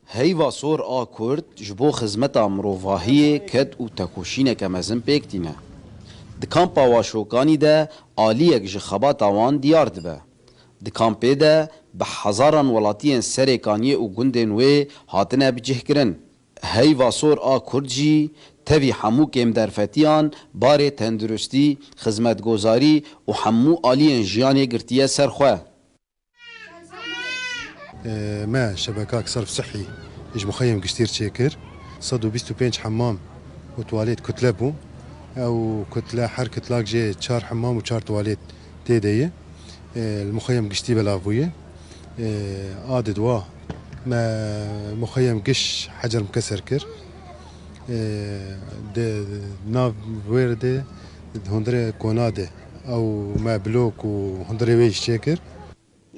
هیوا سور آ کرد جبو خزمتا مروفاهی کد و تکوشینه که مزن پیکتینه. دکامپا واشوکانی ده آلیک جخبات آوان دیار دبه. دکامپی ده به هزاران ولاتین سریکانی و گندن وی هاتنه بجه کرن. هیوا سور آ کرد جی تبی همو کم درفتیان بار تندرستی خدمتگزاری و همو آلین جیانی گرتیه سرخواه. ما شبكات صرف صحي اج مخيم قشتير شاكر صدوا 25 حمام وتواليت كتلبو او كتله حركه لاك جي 4 حمام و4 تواليت تيديه المخيم قشتي بلافويه عادد وا ما مخيم قش حجر مكسر كر ناف ويرده هندره كوناده او ما بلوك و هندره ويش شاكر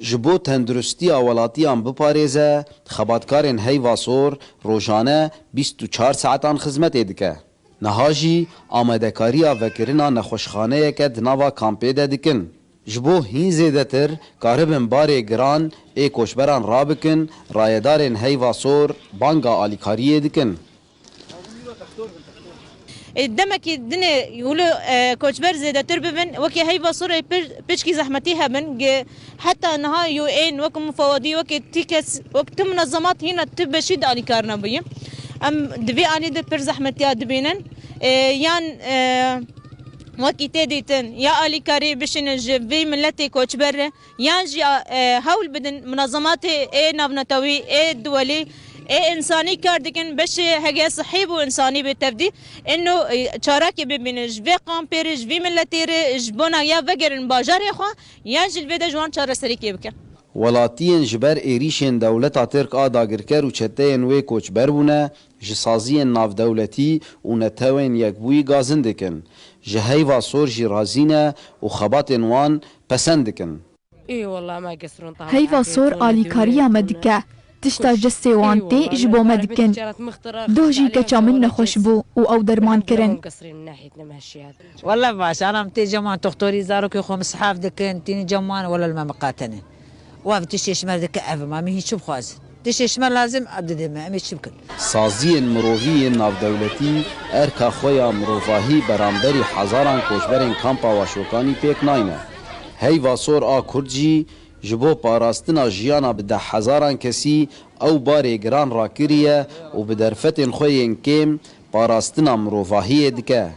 جبو تندرستی اولاتیان بپاریزه خباتکارن هیوا سور روزانه 24 ساعتان خدمت دکه. نهاجی آمدکاریا وکرنا نخوشخانه که دناوا کامپی دکن. جبو هین زیده تر کاربن باری گران ای کوشبران رابکن رایدارن هیوا سور بانگا آلیکاریه دکن. دمکی دنه یولو کوچبر زیاده تر ببین وکی هیوا سور پیچکی زحمتی هبن حتی نها یو این وک مفوضی وک تیکس وک منظمات هنا تبشید آلی کارنا بیم ام دوی آلی در پر زحمتی دبینن یان وکی تدیتن یا آلی کاری بشن جوی ملت کوچبر یان جی حول بدن منظمات ای نافنتاوی ای دولی انسانی کار دکن بش هگه صحیح و انسانی به تفدی انه چارکی ببینج و قامپرج و ملتیرج بنا یا وگرن باجار خو یا جلوه ده جوان چاره سری کی بکن ولاتین جبر ایریشن دولتا ترک آداگرکر و چتین وی کوچبر بونه جسازی ناف دولتی و نتوین یکبوی گازن دکن جهیوا سور جی رازینه و خباتن وان پسند دکن ای والله ما قصرون طبعا هیوا سور آلیکاریا مدکه تشتا جسي وانتي جبو مدكن دوجي كامل نخوش بو او درمان كرن والله باش انا متي جمان تختوري زاروك يخو مصحاف دكن تيني جمان ولا المقاتنه واف تشيش مردك اف ما مي شو بخواز تشيش ما لازم عدد ما مش شبكن سازی مرووی ناف دولتی ارکا خویا مروفاهی برانبری هزاران کوچبرین کامپا واشوکانی پیک ناینه هیوا سور آ کردجی جبو پاراستنا جیانا بده هزاران کسی او باری گران را کریه و به درفتن خوین کم پاراستنا مروفاهی دکه